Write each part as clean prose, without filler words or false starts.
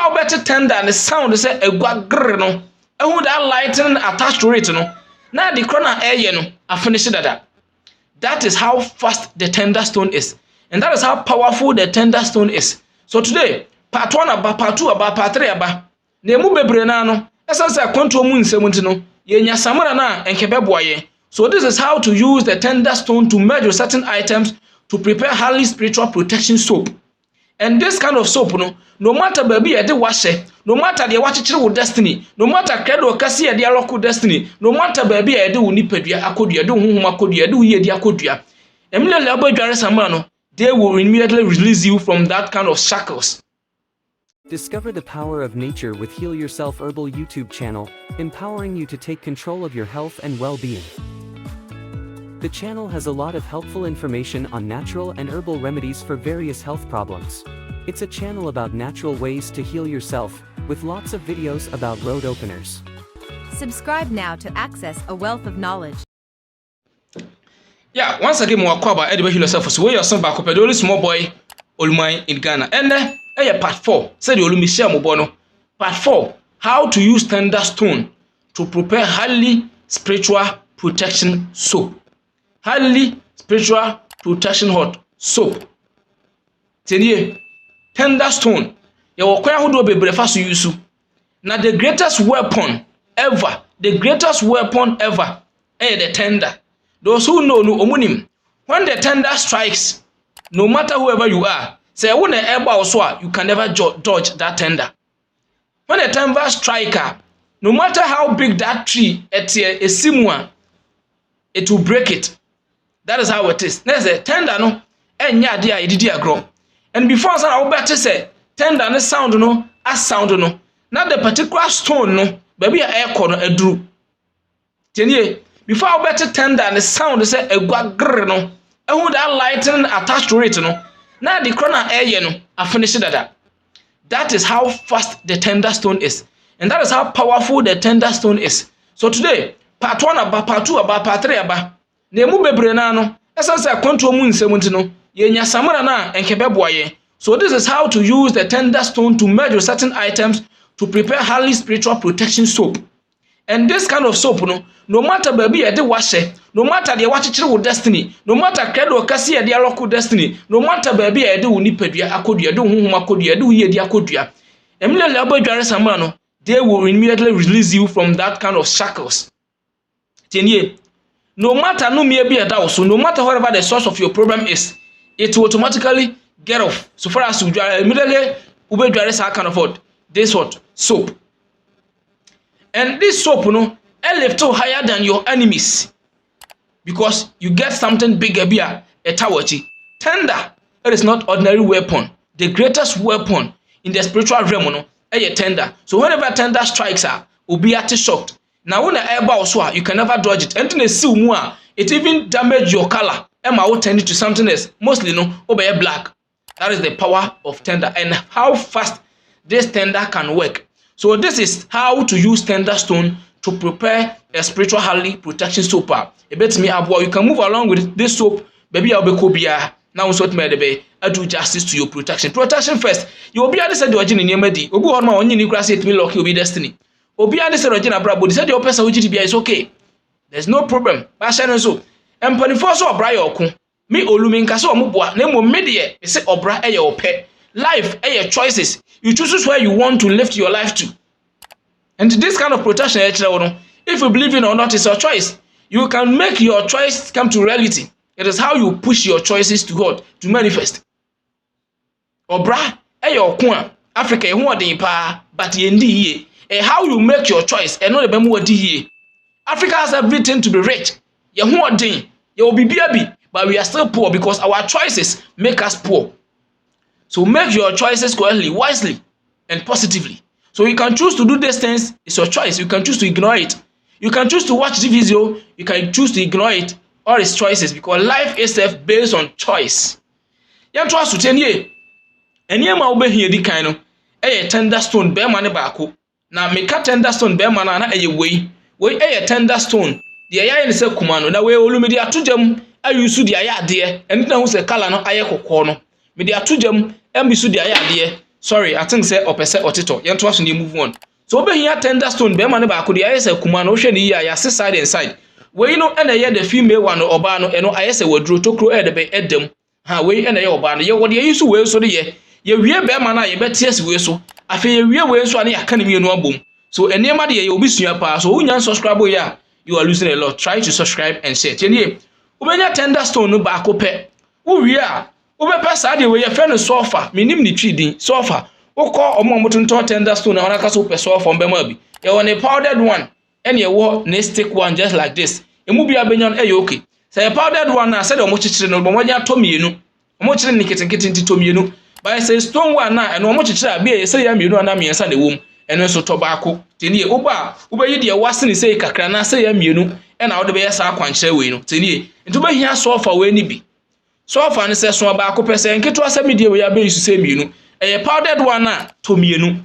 I better tender and the sound say a grrr no. Ehun that lightning attached to it no. Now the corner air no, I finish that. That is how fast the tender stone is. And that is how powerful the tender stone is. So today, part 1 about, part 2 about, part 3 about. Nemu bebre na no. Esa say control mu nsem no. Ye nya samara na enkebe boye. So this is how to use the tender stone to merge with certain items to prepare highly spiritual protection soap. And this kind of soap no matter baby e de washe, no matter the wachichire with destiny, no matter credo kasi e de local destiny, no matter baby e de woni padua akodua, de honhom akodua, de uye de akodua. Emile le abadware samara no, they will immediately release you from that kind of shackles. Discover the power of nature with Heal Yourself Herbal YouTube channel, empowering you to take control of your health and well-being. The channel has a lot of helpful information on natural and herbal remedies for various health problems. It's a channel about natural ways to heal yourself, with lots of videos about road openers. Subscribe now to access a wealth of knowledge. Yeah, once again, more about Heal Yourself. So, where you're some back up, the only Small Boy OluMan in Ghana. And part 4, said the Olumicia Mobono. Part 4, how to use tender stone to prepare highly spiritual protection soap. Highly spiritual protection hot soap. Tenye, tender stone. Ya wakwaya hudu bebre fasu yusu. Na the greatest weapon ever, the tender. Those who know no omunim. When the tender strikes, no matter whoever you are, say when the Herbal so you can never dodge that tender. When the tender striker, no matter how big that tree it will break it. That is how it is. There's a tender no, enya dia ididi agro. And before I will better say tender no sound no, as sound no. Not the particular stone no, baby air corner a drew. Tenye, before I better tender and the sound say a grrr no, ehun that lightning attached to it no. Now the corner air no, I finish that. That is how fast the tender stone is. And that is how powerful the tender stone is. So today, part 1 about, part 2 about, part 3 about. Nemu bebre na no. Esa say control mu nsem no. Ye nya samara na enkebe boye. So this is how to use the tender stone to merge with certain items to prepare highly spiritual protection soap. And this kind of soap no matter baby e de washe, no matter the wachichire with destiny, no matter credo kasi e de local destiny, no matter baby e de woni padua akodua, de honhom akodua, de uye de akodua. Emile le abadware samara no, they will immediately release you from that kind of shackles. Tenye, no matter no me be a doubt, so no matter whatever the source of your problem is, it will automatically get off. So far as you immediately ubedware sa can afford this what soap. And this soap lift higher than your enemies, because you get something bigger a tawachi. Tender, it is not ordinary weapon. The greatest weapon in the spiritual realm a tender. So whenever tender strikes will be at shocked. Now when the Herbal so you can never dodge it. And it even damage your color. Emma will turn it to something else. Mostly obey black. That is the power of tender and how fast this tender can work. So this is how to use tender stone to prepare a spiritual highly protection soap. A bit me you can move along with this soap. Baby I'll be cobia. Now so it I do justice to your protection. Protection first. You will be able to say the origin in your medi. Obu on my own you grass it me lock you'll be destiny. Obi ade say origin abra body say the person who GDB is okay. There's no problem. Ba share so. Empanifo so obra your okun. Me olumin ka so omoboa na mo me de e say obra e your pet. Life e your choices. You choose where you want to lift your life to. And this kind of protection if you believe in or not, it's your choice. You can make your choice come to reality. It is how you push your choices to God to manifest. Obra e your okun Africa e ho odin pa but ye ndi ye. How you make your choice and not the bemu here. Africa has everything to be rich. You will be baby, but we are still poor because our choices make us poor. So make your choices correctly, wisely, and positively. So you can choose to do these things. It's your choice. You can choose to ignore it. You can choose to watch the video. You can choose to ignore it. All its choices, because life is based on choice. You trust to 10 years. And you ma here the kind of a tender stone bear money back. Now make a tender stone bear man na way a tender stone. The aya ni se kumano na we olumidi atujam ayusu the aya de and na hu se kala no aye kokko no me de atujam ambisu the aya de sorry, I think say opese otito yen to aso ne move on. So obehia tender stone be ma ne ba ko de ayese kuma no hwe ne yi ya side and side. We no na ye the female one oba no eno ayese waduro tokro e de be edem. Ha we na ye oba no ye wo de yisu we so de ye wie be ma na ye beti esi we so. Afi ye wie we so ane aka ne mienu abom. So enema de ye obisua pa so unya subscribe ya you are losing a lot. Try to subscribe and share. Tienie obenya tender stone no ba ko pe. Wo wie a obepa sa de we ye friend sofa minim ni twidin sofa wokọ omomotonto tender stone na wanaka so pe sofa mbema bi ye won a powdered one and ye wo ne stick one just like this emu bia benyan e okay say powdered one na say de omochichire no bo monya to mienu omochire ni kitenkete to mienu by say stone one na eno omochichire abi ye say ya mienu ana miensa na wom eno so to baako tenie oba ubeyi de wase ni say kakra na say ya mienu e na wo de be ya sa kwankyere we no tenie nto be hia sofa we ni bi sofa ne se so ba ko pese nketo asamidie we ya be yusu se mienu eye powdered one na to mienu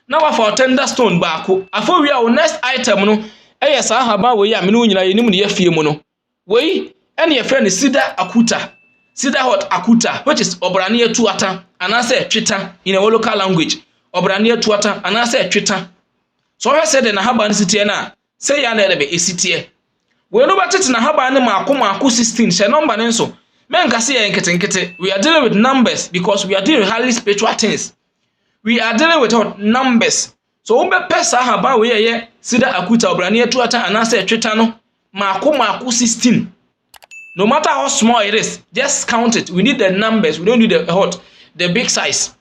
na wa for tender stone ba ko afo wi a next item no eye sa haba we ya me no nyina yenim ne ya fie mu no we ene ye friend cedar hot akuta which is obrane atuata anase tweta in a local language obrane atuata anase tweta so we said na haba ne sitie na say ya na ebe esitie we no batete na haba ne maako 16 she number ne so men kase ye nkete we are dealing with numbers because we are dealing with highly spiritual things. We are dealing with numbers. So umbe pesa haba we ye sida akuta obrane atuata anase tweta no maako 16. No matter how small it is, just count it. We need the numbers. We don't need the big size.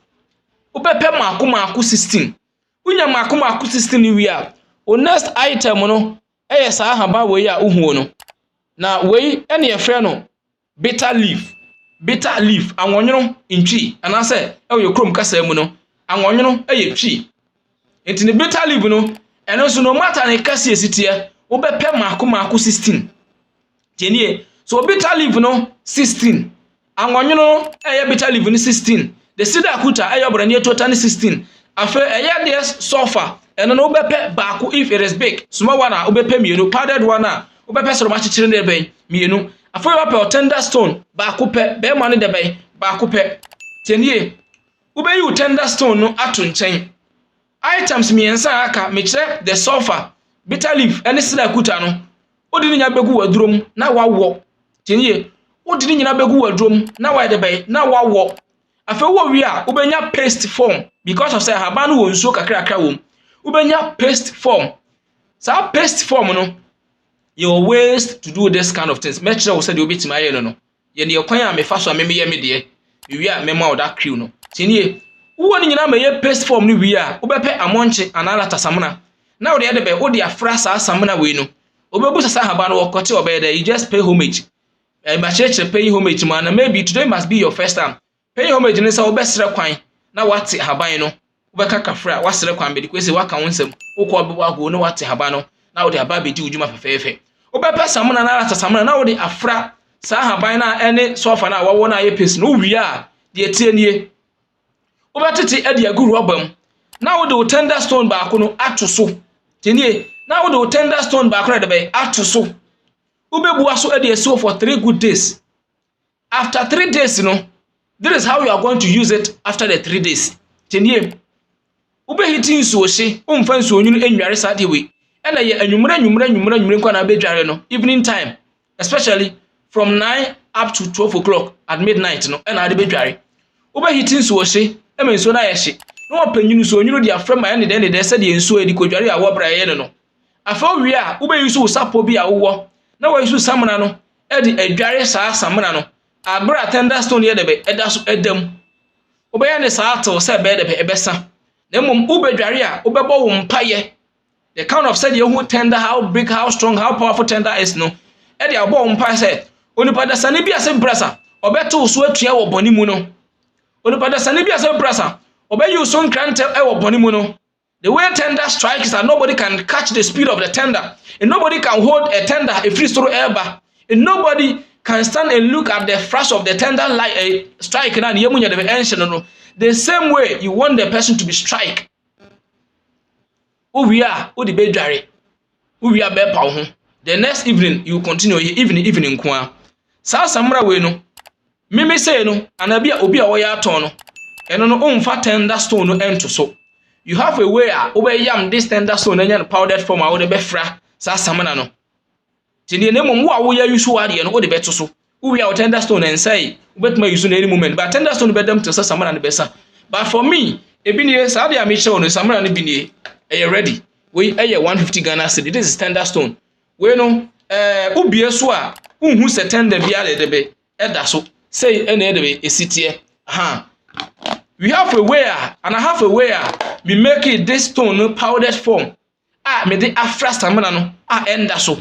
Upe pe maako 16. Unya maako 16 we are. O next item no eye sa haba we ya uhu no. Na we ene ye frɛ no bitter leaf anwonyono ntwi anase e yo krom kasa mu no anwonyono eye twi enti ne bitter leaf no eno so no matter ne kasa esitie wo be pe maako 16 tienie so bitter leaf no 16 anwonyono eye bitter leaf no 16 the cedar akuta eye obrane total 16 afa eye de sofa eno no be pe baako if it is big small one a wo be pe mienu powdered one a wo be pe so ma chichire ne ben mienu afọ yo pe tender stone ba ko pe be ma ne de be ba ko pe tenie ube yu tender stone no ato nchen items miensa aka me kire the sofa bitter leaf ene sida kuta no odi ni nya begu wadurom na wawo tenie odi ni nya begu wadurom na wa de be na wawo afọ wo wi a ubenya paste form because of say haba no wo nsuo kakra wo ubenya paste form sa paste form no your ways to do this kind of things. Make sure we say the obit my no. Ye ne kwan a me fa so me ye me de. Wi a me ma oda crew no. Tinie. Wo ni nyina me ye paste form ni wi a, wo be pe amonche analata samuna. Na wo de be wo de afra sa samuna we no. Obebu sasa haba no wokote obe there. You just pay homage. Ba church pay homage man. Maybe today must be your first time. Pay homage ni say wo be sere kwan. Na wate haba no. Wo be kaka fra wa sere kwan be de kwese waka wonsem. Wo ko obe wa go no wate haba no. Na wo de aba be di ujuma fefefe. Obepa samuna na rata samuna na wo de afra sa haban na ene sofa na wawo na ye pesi no wi a de tie nie obetete ade aguru obam na wo de tender stone ba ko no atoso tinie na wo de tender stone ba ko de be atoso obebu aso ade esi for 3 good days. After 3 days no, this is how you are going to use it after the 3 days. Tinie obehitin so hye omfa nso onyu enware sa de we ena ye anwumra kwa na bedware no evening time, especially from 9 up to 12 o'clock at midnight no ena ade bedware obehitin so hye ema nso na ye hye no opanyinu so onyu de afra ma ne de se de nso edi kodware a wo bra ye no afa wi a obeyisu sapo bi a wo na wo yisu samuna no edi adware saa samuna no agbra tender stone ye de be eda so edam obeya ne saa ato se be de be ebesa na mum ubedware a obebo wo mpaye. The kind of said you tender, how big, how strong, how powerful tender is no. Edi abo umpa said, onipada sani bi asem prasa, obeto so atua wo boni mu no. Onipada sani bi asem prasa, obe you so krante e wo boni mu no. The way tender strikes that nobody can catch the speed of the tender, and nobody can hold a tender a free throw ever, and nobody can stand and look at the flash of the tender like a strike na yemunya de ancient no. The same way you want the person to be strike. Uwia odi bedware uwia be pa ho the next evening you continue evening kwa sa samra we no mimi say no anabia obi a wo ya ton no eno no umfa tender stone no ento so. You have a way yam this tender stone and powdered form a wo de befra sa samana no. Tini ne mom wo a wo ya yusu ade no wo de beto so. Wo ya tender stone and say ubetuma yusu na any moment but tender stone be dem to sa samana ne besa. But for me, ebi ne sa ade a me show no samana ne bi ne e ready. We 150 Ghana cedi. This is tender stone. We no ubie so a unhu se tender bia de be eda so. Say ene de be esitie. We have a way and I have a way we make it this stone no powdered form. Me the afra stamina no enda so.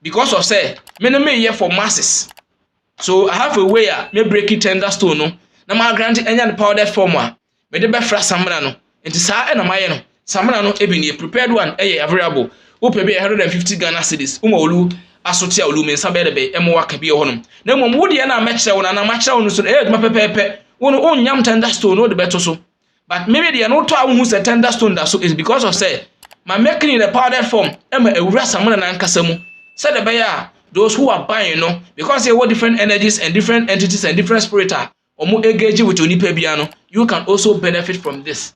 Because of say me no me here for masses. So I have a way me break it tender stone no. Na ma grant enya the powdered form me the be fra stamina no. Enti sa na maye no. Stamina no ebi ne prepared one available. Wo pe be 150 Ghana cedis. Olu asote OluMan sa be de be emo waka bi honom. Na mom wo de na ma kire wo na ma kire wo no so ma pepepe. Wono onyam tender stone no de beto so. But maybe the no to who say tender stone that so is because of say my making in the powdered form ema ewura samana na nkasa mu. Say the bear those who are buying no because they have different energies and different entities and different spirit omo engage with onipa bia no you can also benefit from this.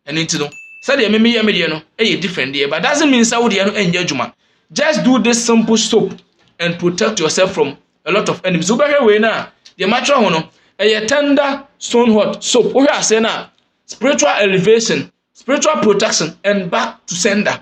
And into no say the me no different there but doesn't mean say wo de no enye adwuma. Just do this simple soap and protect yourself from a lot of enemies. So be we na the matter ho no a tender stone hot soap. We are saying now spiritual elevation, spiritual protection, and back to sender.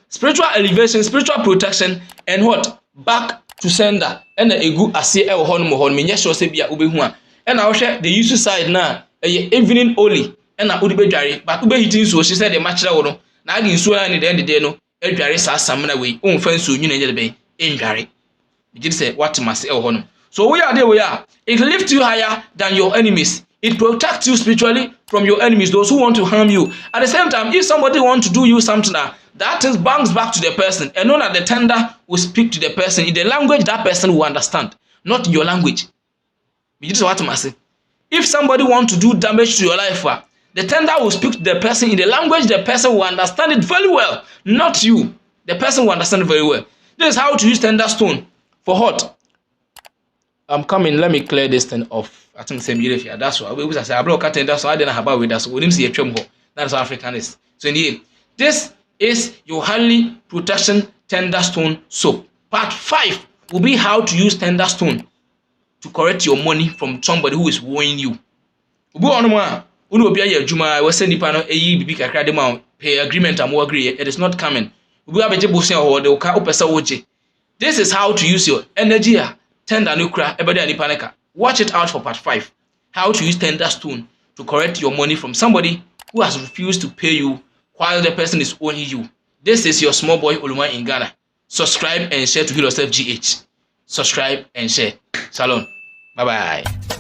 Spiritual elevation, spiritual protection, and what? Back to sender. And a good ase e ho no ho me sure say bia obehu a. And I share the use side now a evening only. And I would be dware, but ube hitting so she said the match that no. Na adi nso na the end day no e dware sa samna we. Umfa nso nyu na je be e dware. Did say what must e ho no. So we are there we are. It lifts you higher than your enemies. It protects you spiritually from your enemies, those who want to harm you. At the same time, if somebody wants to do you something that thing bounces back to the person, and know that the tender will speak to the person in the language that person will understand, not your language. This is what I say. If somebody wants to do damage to your life, the tender will speak to the person in the language the person will understand it very well, not you. The person will understand it very well. This is how to use tender stone for what? I'm coming. Let me clear this thing off. I think same year here. That's why we was say I block cutting. That's why I didn't have about with us. We didn't see a tremble. That's how African is. So in the end, this is your highly protection tender stone soap. Part 5 will be how to use tender stone to correct your money from somebody who is owing you. Go on one. Uno be a juma. We send you bibi kakra de ma pay agreement and more agree. It is not coming. We have a jebusia or the oka opesa oje. This is how to use your energy. Tender nukra ebede anipaneka. Watch it out for part 5. How to use tender stone to correct your money from somebody who has refused to pay you while the person is owing you. This is your small boy OluMan in Ghana. Subscribe and share to heal yourself GH. Subscribe and share. Shalom. Bye bye.